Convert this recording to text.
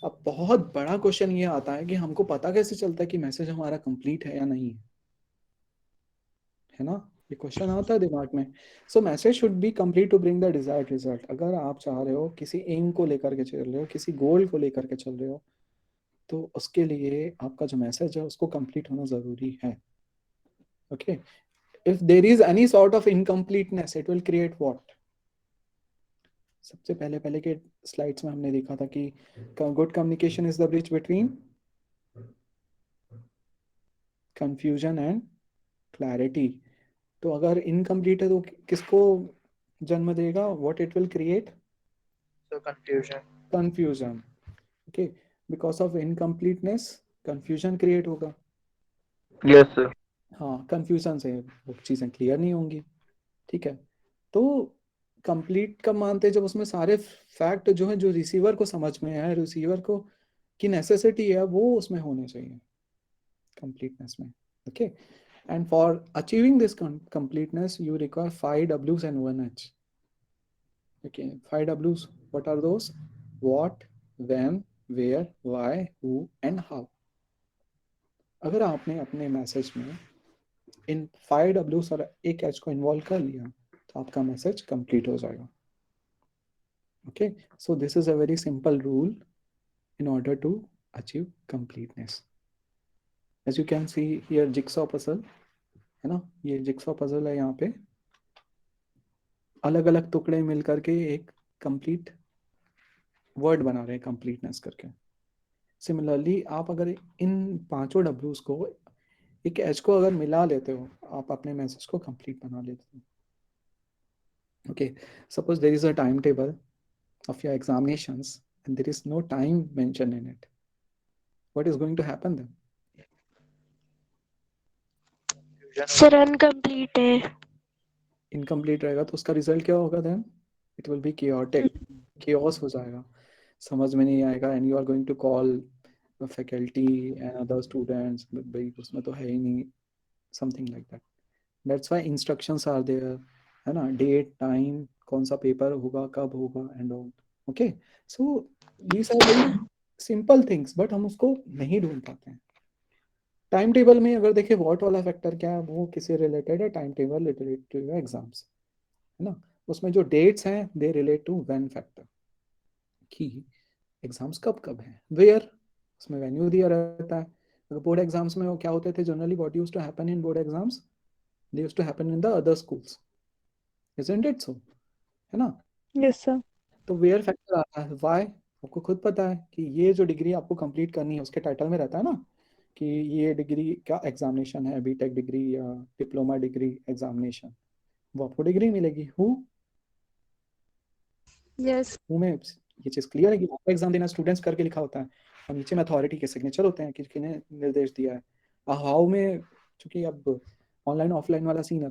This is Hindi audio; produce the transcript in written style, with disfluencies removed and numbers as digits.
अब बहुत बड़ा क्वेश्चन ये आता है कि हमको पता कैसे चलता है कि मैसेज हमारा कंप्लीट है या नहीं, है ना? ये क्वेश्चन आता है दिमाग में। So message should be complete to bring the desired result. अगर आप चाह रहे हो, किसी एम को लेकर के चल रहे हो, किसी गोल को लेकर के चल रहे हो, तो उसके लिए आपका जो मैसेज है उसको कंप्लीट होना जरूरी है। Okay, if there is any sort of incompleteness it will create what? सबसे पहले पहले के स्लाइड्स में हमने देखा था कि good communication is the bridge between confusion and clarity. तो अगर इनकम्प्लीट है तो किसको जन्म देगा? What it will create? So confusion. Confusion. Okay, because of incompleteness confusion create होगा। Yes, sir. हाँ, कंफ्यूजन से वो चीज़ें क्लियर नहीं होंगी। ठीक है, तो कंप्लीट कब मानते हैं? जब उसमें सारे फैक्ट जो है, जो रिसीवर को समझ में है, रिसीवर को की नेसेसिटी है, वो उसमें होने चाहिए कंप्लीटनेस में। Okay, and for achieving this completeness you require 5 W's and 1 H. Okay, 5 W's, what are those? What, when, where, why, who and how. अगर आपने अपने मैसेज में इन 5 W's और एक H को इन्वॉल्व कर लिया तो आपका मैसेज कंप्लीट हो जाएगा। Okay, so this is a very simple rule in order to achieve completeness. As you can see here, jigsaw puzzle है ना, ये jigsaw puzzle है। यहाँ पे अलग अलग टुकड़े मिल करके एक कंप्लीट वर्ड बना रहे हैं, कंप्लीटनेस करके। सिमिलरली आप अगर इन पांचों डब्ल्यूज को एक एच को अगर मिला लेते हो, आप अपने मैसेज को कंप्लीट बना लेते हो। Okay, suppose there is a time table of your examinations and there is no time mentioned in it, what is going to happen then? Sir uncomplete है। इनकम्प्लीट रहेगा तो उसका रिजल्ट क्या होगा then? It will be chaotic, chaos हो जाएगा, समझ में नहीं आएगा, and you are going to call faculty and other students, भाई उसमें तो है ही नहीं, something like that. That's why instructions are there, है ना, डेट टाइम, कौन सा पेपर होगा, कब होगा and all. Okay, so these are very simple things, but हम उसको नहीं ढूंढ पाते हैं। टाइम टेबल में अगर देखिए व्हाट वाला फैक्टर क्या है, वो किससे रिलेटेड है? Time table related to exams, है ना। उसमें जो डेट्स हैं they relate to when factor, कि एग्जाम्स कब कब हैं। वेयर, उसमें वेन्यू दिया रहता है। अगर बोर्ड एग्जाम्स में वो क्या होते थे generally, what used to happen in board exams, they used to happen in the other schools, isn't it so, है ना। Yes sir. तो वेयर फैक्टर आता है, वाई आपको खुद पता है कि ये जो डिग्री आपको कंप्लीट करनी है उसके टाइटल में रहता है ना, कि ये डिग्री का एग्जामिनेशन है, बीटेक डिग्री या डिप्लोमा डिग्री एग्जामिनेशन, वो आपको डिग्री मिलेगी। यस। हु में ये चीज़ क्लियर है कि आपका एग्जाम देना स्टूडेंट्स करके लिखा होता है, और नीचे में अथॉरिटी के सिग्नेचर होते हैं कि किन्हें निर्देश दिया है। हाउ में चूंकि अब ऑनलाइन ऑफलाइन वाला सीन है तो